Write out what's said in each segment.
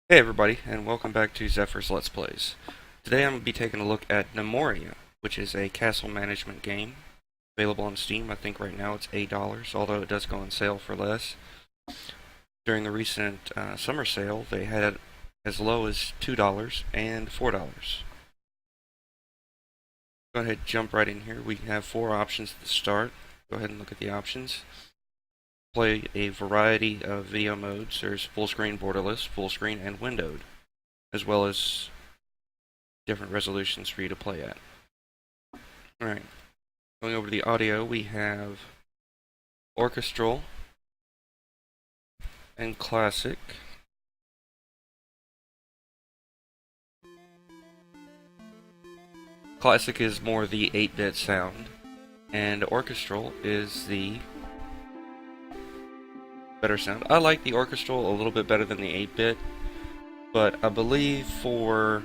Hey everybody, and welcome back to Zephyr's Let's Plays. Today I'm going to be taking a look at Gnomoria, which is a castle management game available on Steam. I think right now it's $8, although it does go on sale for less. During the recent summer sale, they had it as low as $2 and $4. Go ahead and jump right in here. We have four options at the start. Go ahead and look at the options. Play a variety of video modes. There's full screen, borderless, full screen, and windowed, as well as different resolutions for you to play at. Alright, going over to the audio, we have orchestral and classic. Classic is more the 8-bit sound, and orchestral is the better sound. I like the orchestral a little bit better than the 8-bit, but I believe for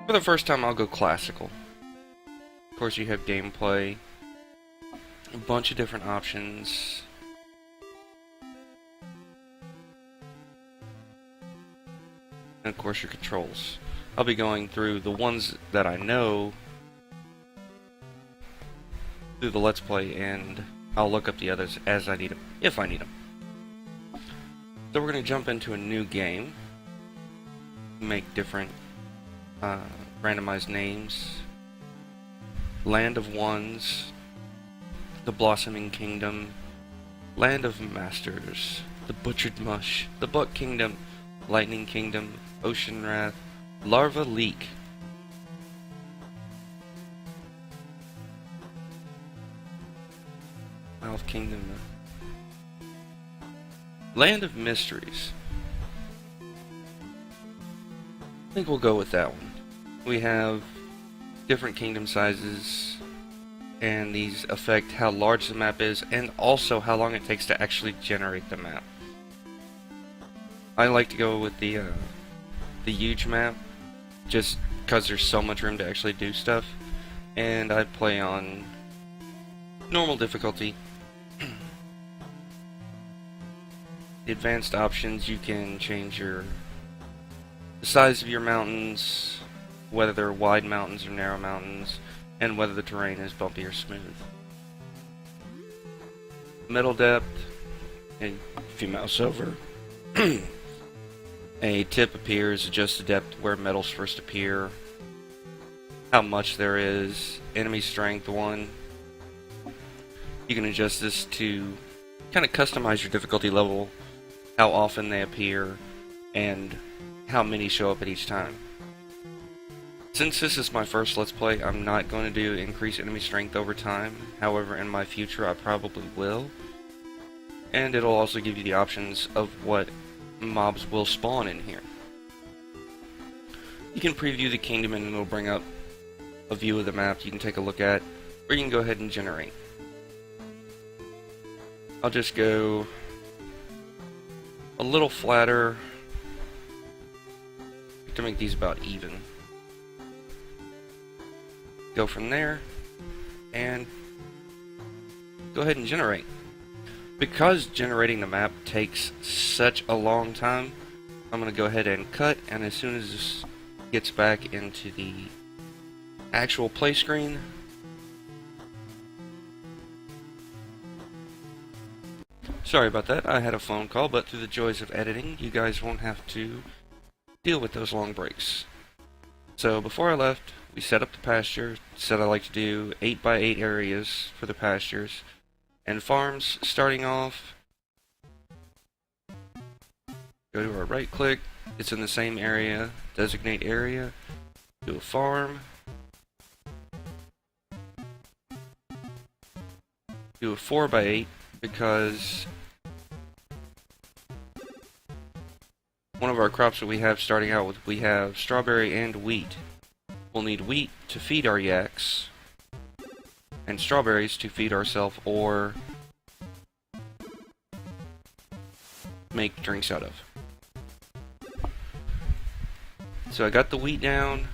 the first time I'll go classical. Of course you have gameplay, a bunch of different options, and of course your controls. I'll be going through the ones that I know through the Let's Play, and I'll look up the others as I need them, if I need them. So we're going to jump into a new game, make different randomized names. Land of Ones, the Blossoming Kingdom, Land of Masters, the Butchered Mush, the Buck Kingdom, Lightning Kingdom, Ocean Wrath, Larva Leak, Mouth Kingdom, Land of Mysteries. I think we'll go with that one. We have different kingdom sizes, and these affect how large the map is, and also how long it takes to actually generate the map. I like to go with the huge map, just because there's so much room to actually do stuff, and I play on normal difficulty. The advanced options, you can change the size of your mountains, whether they're wide mountains or narrow mountains, and whether the terrain is bumpy or smooth. Metal depth, and if you mouse over, a tip appears, adjust the depth where metals first appear, how much there is, enemy strength 1. You can adjust this to kind of customize your difficulty level, how often they appear, and how many show up at each time. Since this is my first Let's Play, I'm not going to do increase enemy strength over time. However, in my future I probably will. And it'll also give you the options of what mobs will spawn in here. You can preview the kingdom and it'll bring up a view of the map you can take a look at, or you can go ahead and generate. I'll just go a little flatter to make these about even. Go from there and go ahead and generate. Because generating the map takes such a long time, I'm going to go ahead and cut, and as soon as this gets back into the actual play screen, sorry about that, I had a phone call, but through the joys of editing, you guys won't have to deal with those long breaks. So before I left, we set up the pasture. Said I like to do 8x8 areas for the pastures. And farms, starting off, go to our right click, it's in the same area, designate area, do a farm, do a 4x8 because one of our crops that we have starting out with, we have strawberry and wheat. We'll need wheat to feed our yaks, and strawberries to feed ourselves or make drinks out of. So I got the wheat down.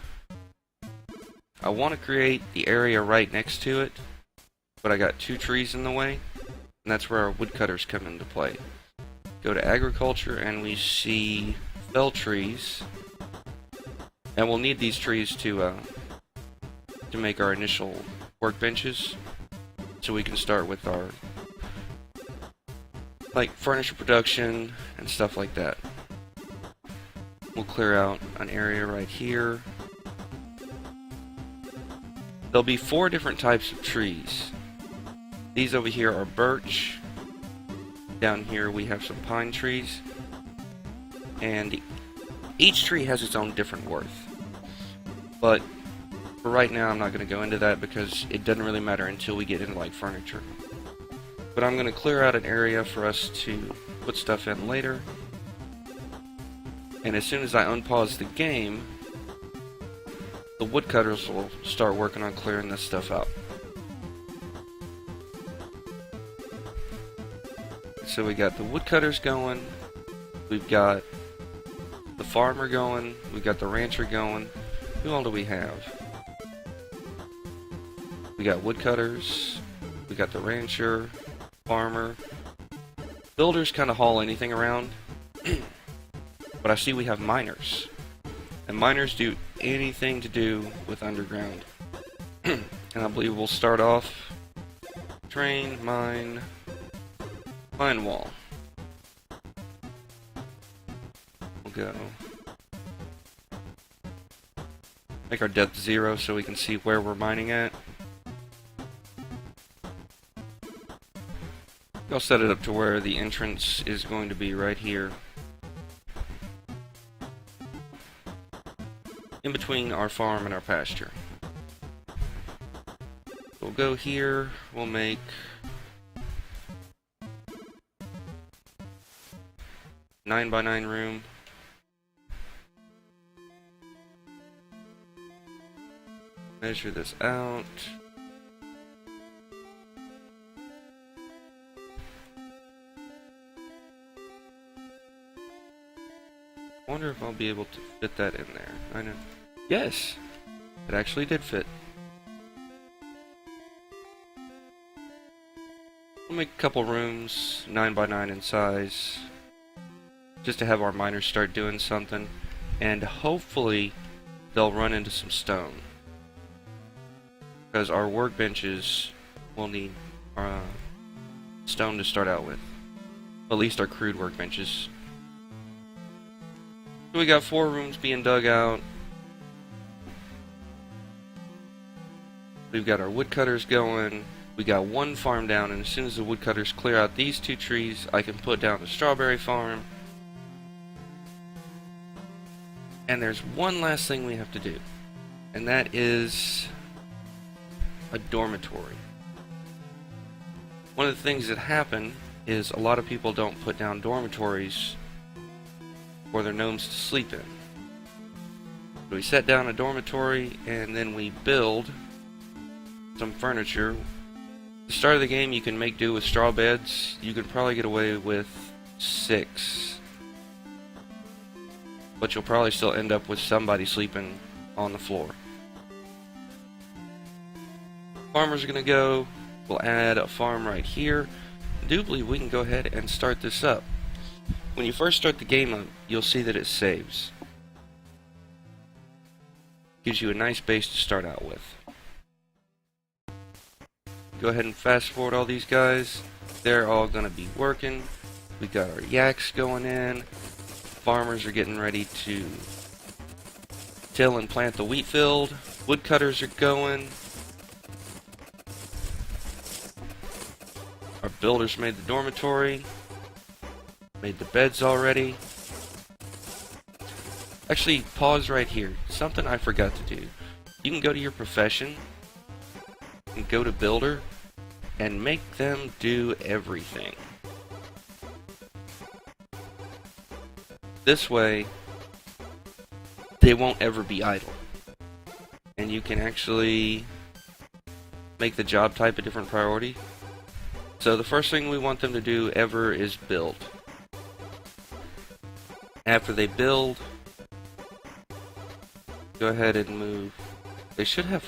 I want to create the area right next to it, but I got two trees in the way, and that's where our woodcutters come into play. go to agriculture, and we see fell trees. And we'll need these trees to make our initial workbenches, so we can start with our furniture production and stuff like that. We'll clear out an area right here. There'll be 4 different types of trees. These over here are birch. Down here we have some pine trees. And each tree has its own different worth. But for right now I'm not going to go into that because it doesn't really matter until we get into furniture. But I'm going to clear out an area for us to put stuff in later. And as soon as I unpause the game, the woodcutters will start working on clearing this stuff out. So we got the woodcutters going, we've got the farmer going, we've got the rancher going. Who all do we have? We got woodcutters, we got the rancher, farmer. Builders kind of haul anything around. But I see we have miners. And miners do anything to do with underground. And I believe we'll start off train, mine wall. We'll go make our depth 0 so we can see where we're mining at. I'll set it up to where the entrance is going to be right here. In between our farm and our pasture. We'll go here, we'll make 9x9 room. Measure this out. I wonder if I'll be able to fit that in there. I know. Yes! It actually did fit. We'll make a couple rooms, 9x9 in size, just to have our miners start doing something, and hopefully they'll run into some stone. Because our workbenches will need stone to start out with. At least our crude workbenches. So we got 4 rooms being dug out. We've got our woodcutters going. We got 1 farm down, and as soon as the woodcutters clear out these 2 trees, I can put down the strawberry farm. And there's one last thing we have to do, and that is a dormitory. One of the things that happen is a lot of people don't put down dormitories for their gnomes to sleep in. So we set down a dormitory and then we build some furniture. At the start of the game you can make do with straw beds. You can probably get away with 6. But you'll probably still end up with somebody sleeping on the floor. Farmers are going to go. We'll add a farm right here. I do believe we can go ahead and start this up. When you first start the game up, you'll see that it saves. Gives you a nice base to start out with. Go ahead and fast forward all these guys. They're all going to be working. We got our yaks going in. Farmers are getting ready to till and plant the wheat field. Woodcutters are going. Our builders made the dormitory. Made the beds already. Actually, pause right here. Something I forgot to do. You can go to your profession and go to builder and make them do everything. This way, they won't ever be idle. And you can actually make the job type a different priority. So the first thing we want them to do ever is build. After they build, go ahead and move. They should have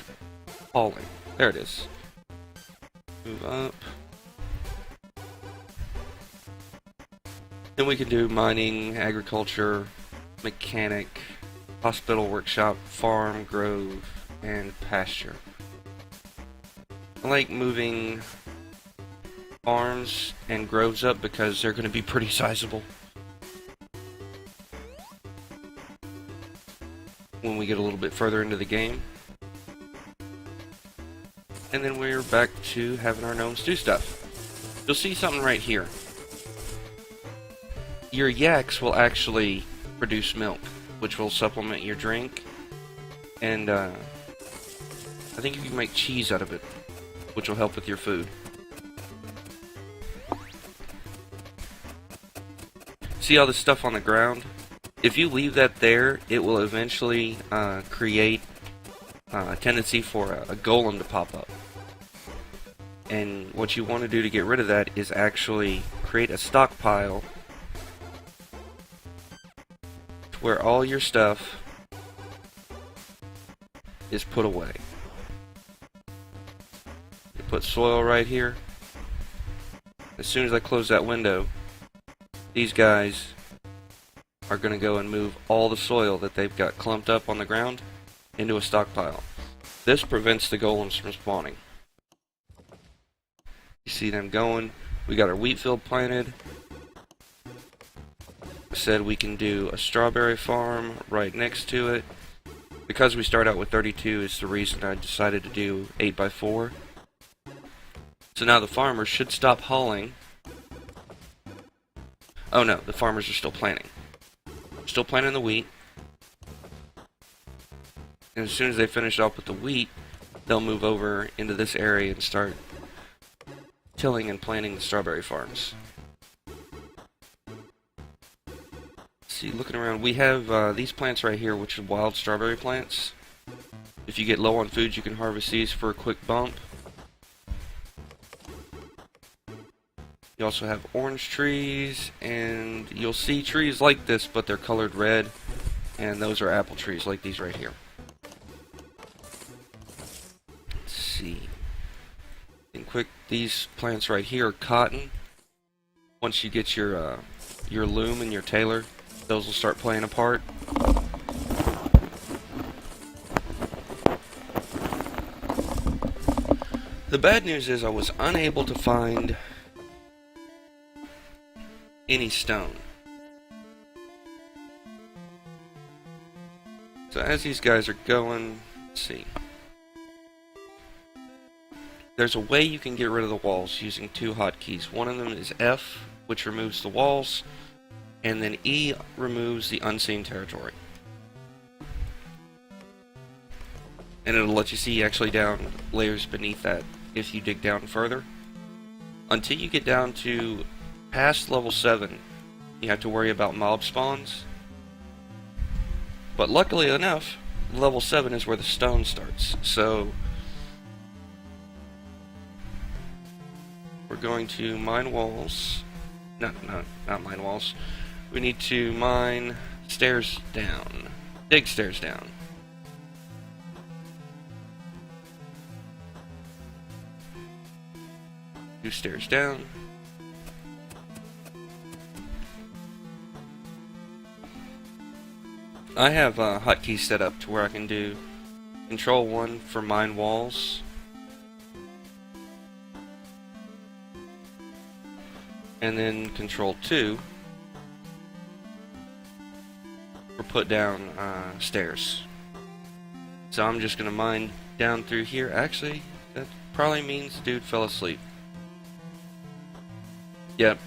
hauling. There it is. Move up. Then we can do mining, agriculture, mechanic, hospital, workshop, farm, grove, and pasture. I like moving farms and groves up because they're going to be pretty sizable when we get a little bit further into the game. And then we're back to having our gnomes do stuff. You'll see something right here. Your yaks will actually produce milk, which will supplement your drink. And I think you can make cheese out of it, which will help with your food. See all this stuff on the ground? If you leave that there, it will eventually create a tendency for a golem to pop up. And what you want to do to get rid of that is actually create a stockpile where all your stuff is put away. You put soil right here. As soon as I close that window, these guys are going to go and move all the soil that they've got clumped up on the ground into a stockpile. This prevents the golems from spawning. You see them going. We got our wheat field planted. I said we can do a strawberry farm right next to it. Because we start out with 32 is the reason I decided to do 8x4. So now the farmers should stop hauling. Oh no, the farmers are still planting. Still planting the wheat. And as soon as they finish up with the wheat, they'll move over into this area and start tilling and planting the strawberry farms. See, looking around, we have these plants right here, which are wild strawberry plants. If you get low on food, you can harvest these for a quick bump. You also have orange trees, and you'll see trees like this, but they're colored red, and those are apple trees like these right here. Let's see. And quick, these plants right here are cotton. Once you get your loom and your tailor, those will start playing a part. The bad news is I was unable to find any stone. So as these guys are going, let's see. There's a way you can get rid of the walls using two hotkeys. One of them is F, which removes the walls, and then E removes the unseen territory. And it'll let you see actually down layers beneath that if you dig down further. Until you get down to past level 7, you have to worry about mob spawns. But luckily enough, level 7 is where the stone starts. So we're going to mine walls. Not mine walls. We need to mine stairs down. Dig stairs down. Do stairs down. I have hotkeys set up to where I can do Control 1 for mine walls. And then Control 2 for put down stairs. So I'm just going to mine down through here. Actually, that probably means the dude fell asleep. Yep.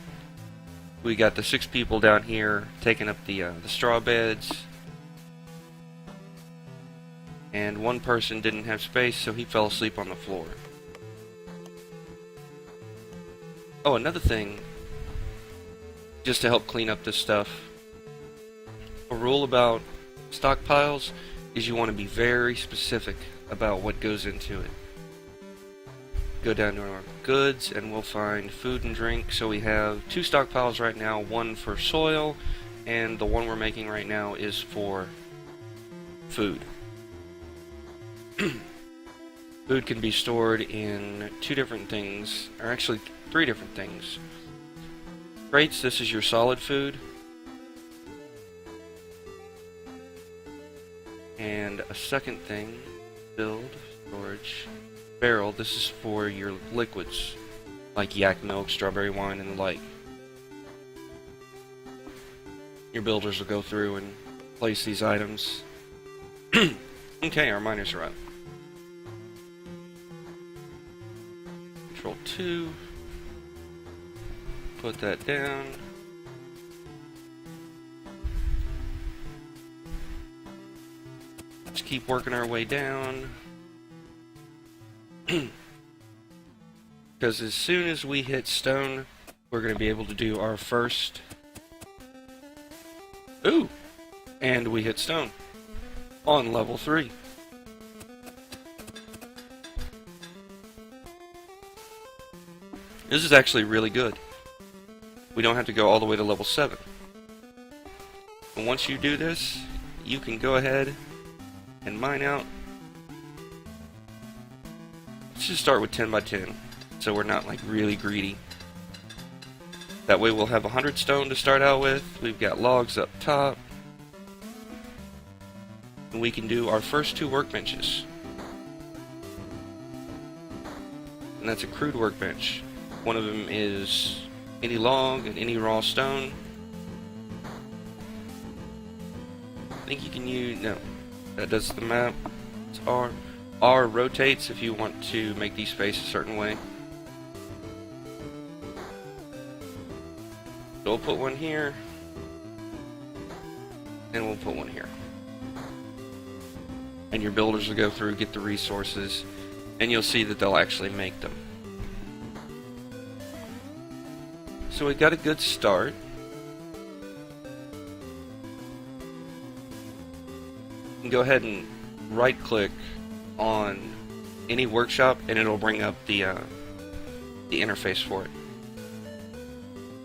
We got the 6 people down here taking up the straw beds. And one person didn't have space, so he fell asleep on the floor. Oh, another thing, just to help clean up this stuff, a rule about stockpiles is you want to be very specific about what goes into it. Go down to our goods and we'll find food and drink. So we have 2 stockpiles right now, one for soil, and the one we're making right now is for food. Food can be stored in 2 different things, or actually 3 different things. Crates, this is your solid food. And a second thing, build, storage, barrel, this is for your liquids, like yak milk, strawberry wine, and the like. Your builders will go through and place these items. Okay, our miners are up. Control 2. Put that down. Let's keep working our way down. Because as soon as we hit stone, we're going to be able to do our first... Ooh! And we hit stone. On level 3. This is actually really good. We don't have to go all the way to level 7. And once you do this, you can go ahead and mine out. Let's just start with 10 by 10, so we're not like really greedy. That way we'll have 100 stone to start out with. We've got logs up top. And we can do our first 2 workbenches. And that's a crude workbench. One of them is any log and any raw stone. I think you can use... no. That does the map. It's R. R rotates if you want to make these face a certain way. So we'll put one here. And we'll put one here. And your builders will go through, get the resources, and you'll see that they'll actually make them. So we got a good start. You can go ahead and right click on any workshop and it'll bring up the interface for it.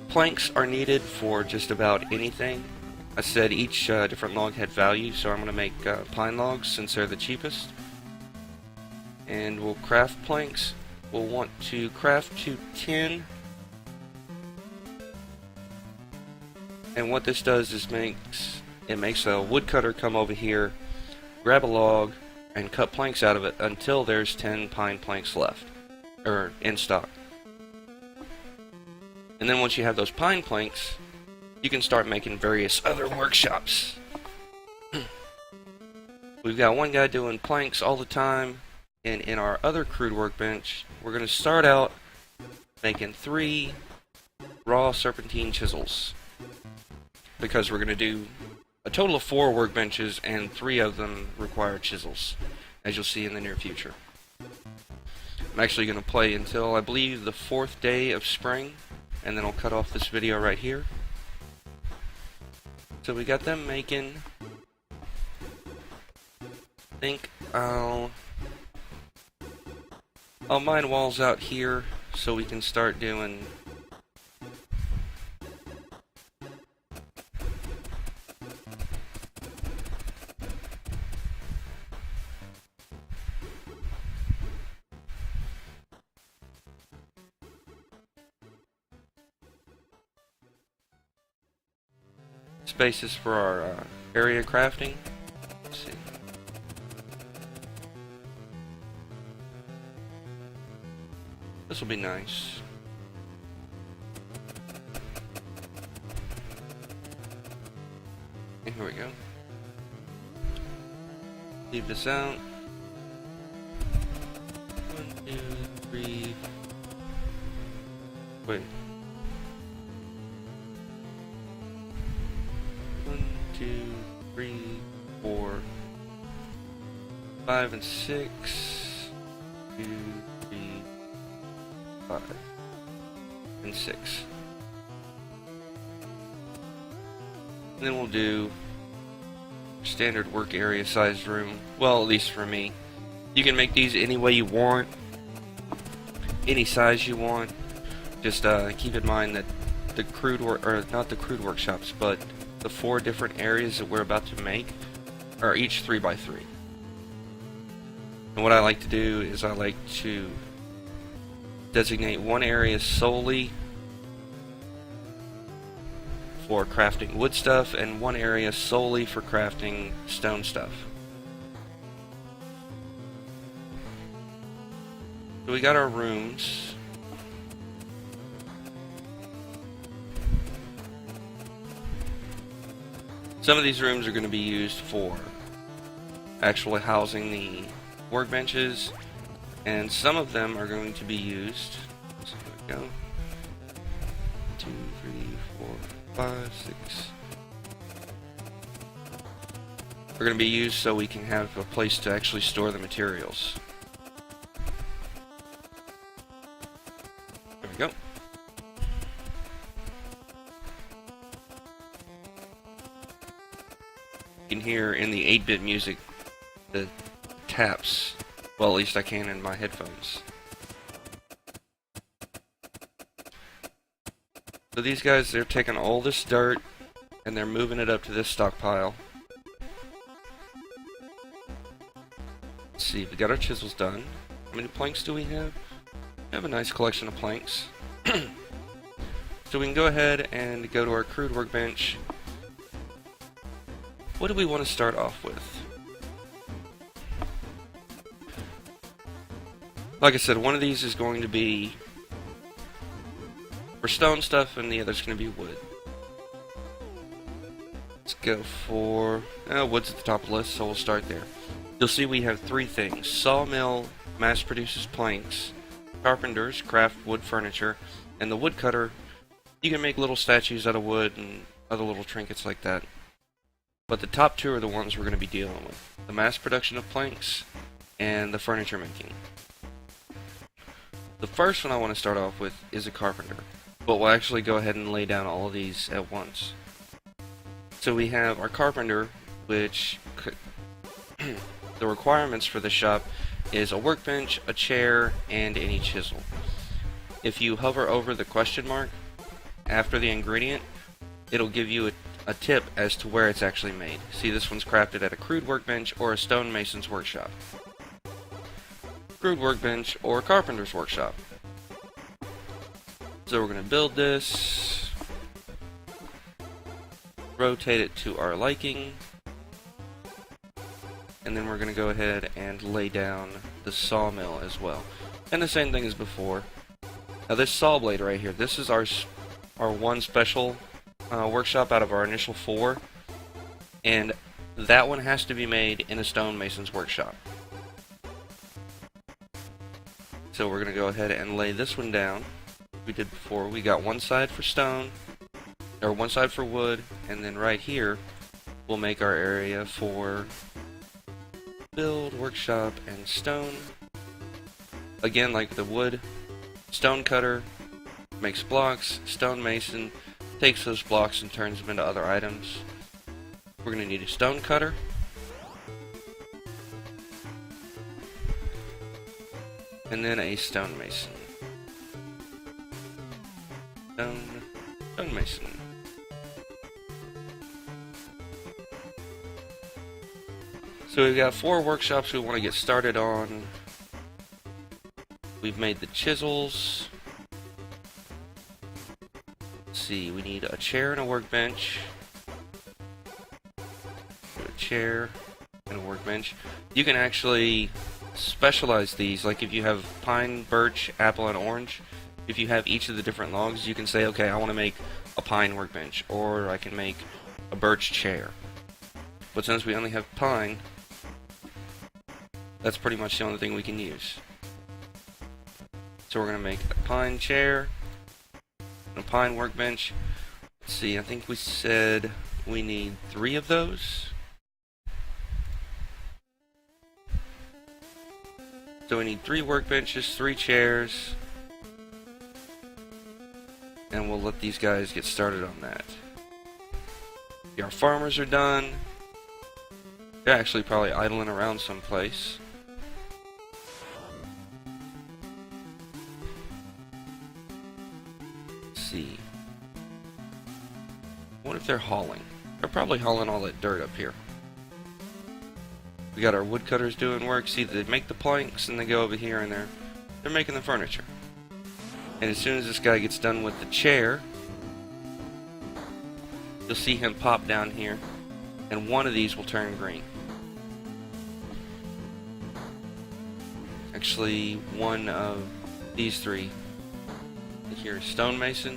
Planks are needed for just about anything. I said each different log had value, so I'm going to make pine logs since they're the cheapest. And we'll craft planks. We'll want to craft to 10. And what this does is it makes a woodcutter come over here, grab a log, and cut planks out of it until there's 10 pine planks left, or in stock. And then once you have those pine planks, you can start making various other workshops. We've got one guy doing planks all the time, and in our other crude workbench, we're going to start out making 3 raw serpentine chisels. Because we're going to do a total of 4 workbenches, and 3 of them require chisels, as you'll see in the near future. I'm actually going to play until, I believe, the 4th day of spring, and then I'll cut off this video right here. So we got them making... I think I'll mine walls out here so we can start doing... spaces for our area crafting. Let's see. This will be nice. And here we go. Leave this out. 1, 2, 3. Wait. 1, 2, 3, 4, 5, and 6. 2, 3, 5, and 6. And then we'll do standard work area sized room. Well, at least for me. You can make these any way you want, any size you want. Just keep in mind that the crude or not the crude workshops, but the 4 different areas that we're about to make are each 3 by 3. And what I like to do is I like to designate one area solely for crafting wood stuff, and one area solely for crafting stone stuff. So we got our rooms. Some of these rooms are going to be used for actually housing the workbenches, and some of them are going to be used. So here we go. 2, 3, 4, 5, 6. We're going to be used so we can have a place to actually store the materials. There we go. You can hear in the 8-bit music the taps. Well, at least I can in my headphones. So these guys, they're taking all this dirt and they're moving it up to this stockpile. Let's see, we got our chisels done. How many planks do we have? We have a nice collection of planks. So we can go ahead and go to our crude workbench. What do we want to start off with? Like I said, one of these is going to be for stone stuff, and the other's going to be wood. Let's go for... wood's at the top of the list, so we'll start there. You'll see we have 3 things. Sawmill mass produces planks. Carpenters craft wood furniture. And the woodcutter, you can make little statues out of wood and other little trinkets like that. But the top 2 are the ones we're going to be dealing with. The mass production of planks and the furniture making. The first one I want to start off with is a carpenter. But we'll actually go ahead and lay down all of these at once. So we have our carpenter, which the requirements for the shop is a workbench, a chair, and any chisel. If you hover over the question mark after the ingredient, it'll give you a tip as to where it's actually made. See, this one's crafted at a crude workbench or a stonemason's workshop. Crude workbench or a carpenter's workshop. So we're going to build this, rotate it to our liking, and then we're going to go ahead and lay down the sawmill as well. And the same thing as before. Now this saw blade right here, this is our one special workshop out of our initial 4, and that one has to be made in a stonemason's workshop. So we're going to go ahead and lay this one down. We did before. We got one side for stone, or one side for wood, and then right here we'll make our area for build, workshop, and stone. Again, like the wood, stone cutter makes blocks, stonemason takes those blocks and turns them into other items. We're going to need a stone cutter, and then a stonemason. Stonemason. So we've got 4 workshops we want to get started on. We've made the chisels. Let's see, we need a chair and a workbench. A chair and a workbench. You can actually specialize these, like if you have pine, birch, apple, and orange. If you have each of the different logs, you can say, okay, I want to make a pine workbench, or I can make a birch chair. But since we only have pine, that's pretty much the only thing we can use. So we're going to make a pine chair, and a pine workbench. Let's see, I think we said we need 3 of those. So we need 3 workbenches, 3 chairs, and we'll let these guys get started on that. Our farmers are done. They're actually probably idling around someplace. Let's see. What if they're hauling? They're probably hauling all that dirt up here. We got our woodcutters doing work. See, they make the planks and they go over here and they're making the furniture. And as soon as this guy gets done with the chair, you'll see him pop down here, and one of these will turn green. Actually, one of these three. Here, stonemason.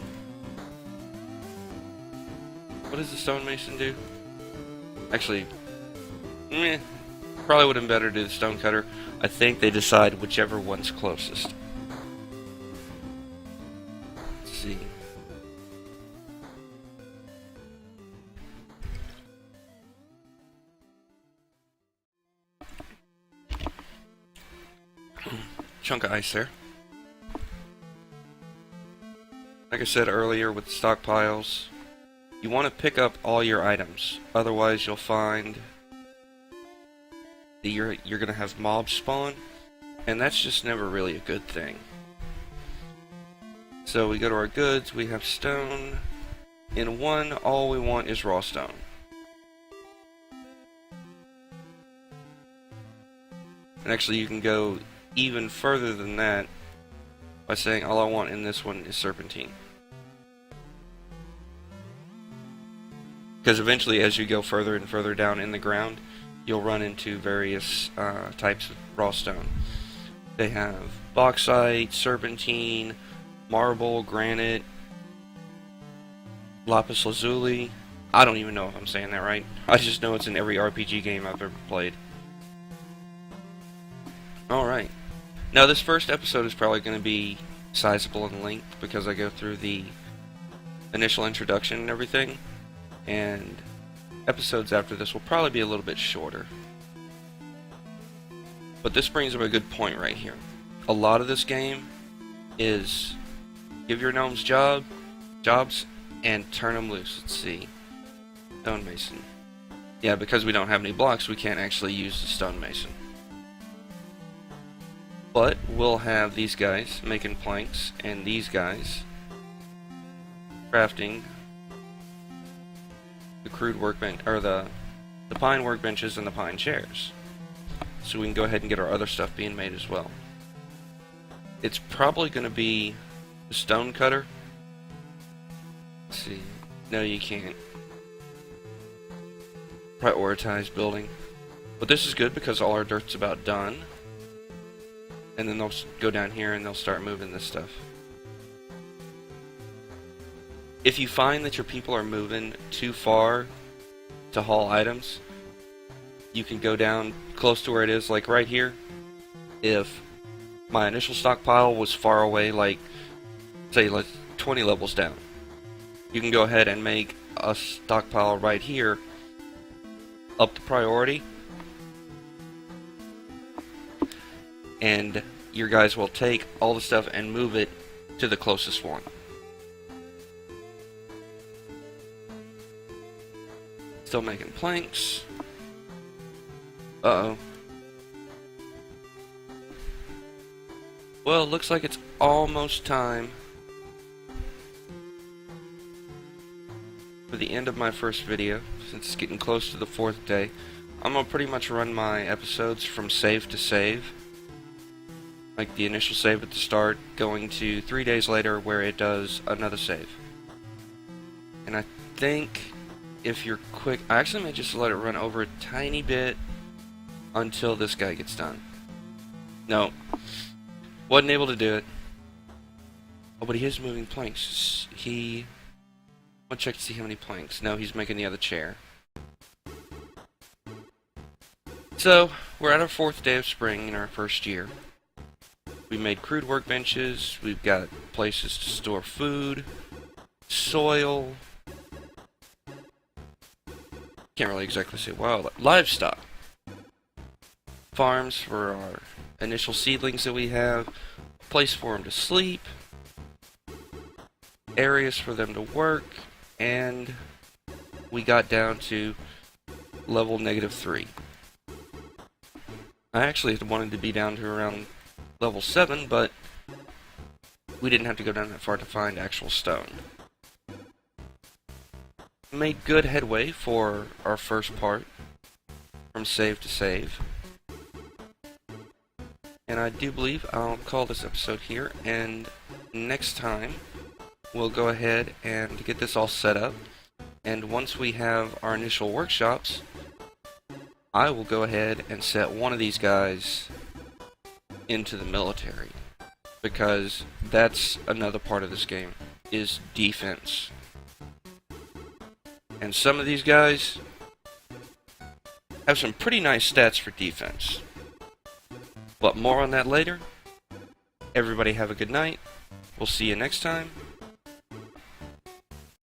What does the stonemason do? Actually, probably would have been better to do the stonecutter. I think they decide whichever one's closest. Let's see. Chunk of ice there. Like I said earlier with the stockpiles, you want to pick up all your items. Otherwise you'll find that you're going to have mobs spawn, and that's just never really a good thing. So we go to our goods, we have stone. In one, all we want is raw stone. And actually you can go even further than that by saying all I want in this one is serpentine. Because eventually as you go further and further down in the ground, you'll run into various types of raw stone. They have bauxite, serpentine, marble, granite, lapis lazuli. I don't even know if I'm saying that right. I just know it's in every RPG game I've ever played. Alright. Now this first episode is probably going to be sizable in length because I go through the initial introduction and everything, and episodes after this will probably be a little bit shorter. But this brings up a good point right here. A lot of this game is give your gnomes jobs and turn them loose. Let's see. Stonemason. Yeah, because we don't have any blocks, we can't actually use the stonemason. But we'll have these guys making planks, and these guys crafting the crude workbench, or the pine workbenches and the pine chairs. So we can go ahead and get our other stuff being made as well. It's probably going to be the stone cutter. Let's see. No, you can't. Prioritize building. But this is good because all our dirt's about done. And then they'll go down here and they'll start moving this stuff. If you find that your people are moving too far to haul items, you can go down close to where it is, like right here. If my initial stockpile was far away, like, say, like 20 levels down, you can go ahead and make a stockpile right here, up the priority, and your guys will take all the stuff and move it to the closest one. Still making planks. Uh-oh. Well, it looks like it's almost time for the end of my first video, since it's getting close to the 4th day. I'm gonna pretty much run my episodes from save to save. Like the initial save at the start, going to 3 days later where it does another save. And I think if you're quick, I actually may just let it run over a tiny bit until this guy gets done. No, wasn't able to do it. Oh, but he is moving planks. I'll check to see how many planks. No, he's making the other chair. So, we're at our 4th day of spring in our first year. We made crude workbenches, we've got places to store food, soil, can't really exactly say wildlife, livestock, farms for our initial seedlings that we have, place for them to sleep, areas for them to work, and we got down to level -3. I actually had wanted to be down to around level 7, but we didn't have to go down that far to find actual stone. Made good headway for our first part, from save to save. And I do believe I'll call this episode here, and next time we'll go ahead and get this all set up, And once we have our initial workshops, I will go ahead and set one of these guys into the military, because that's another part of this game, is defense. And some of these guys have some pretty nice stats for defense. But more on that later. Everybody have a good night. We'll see you next time.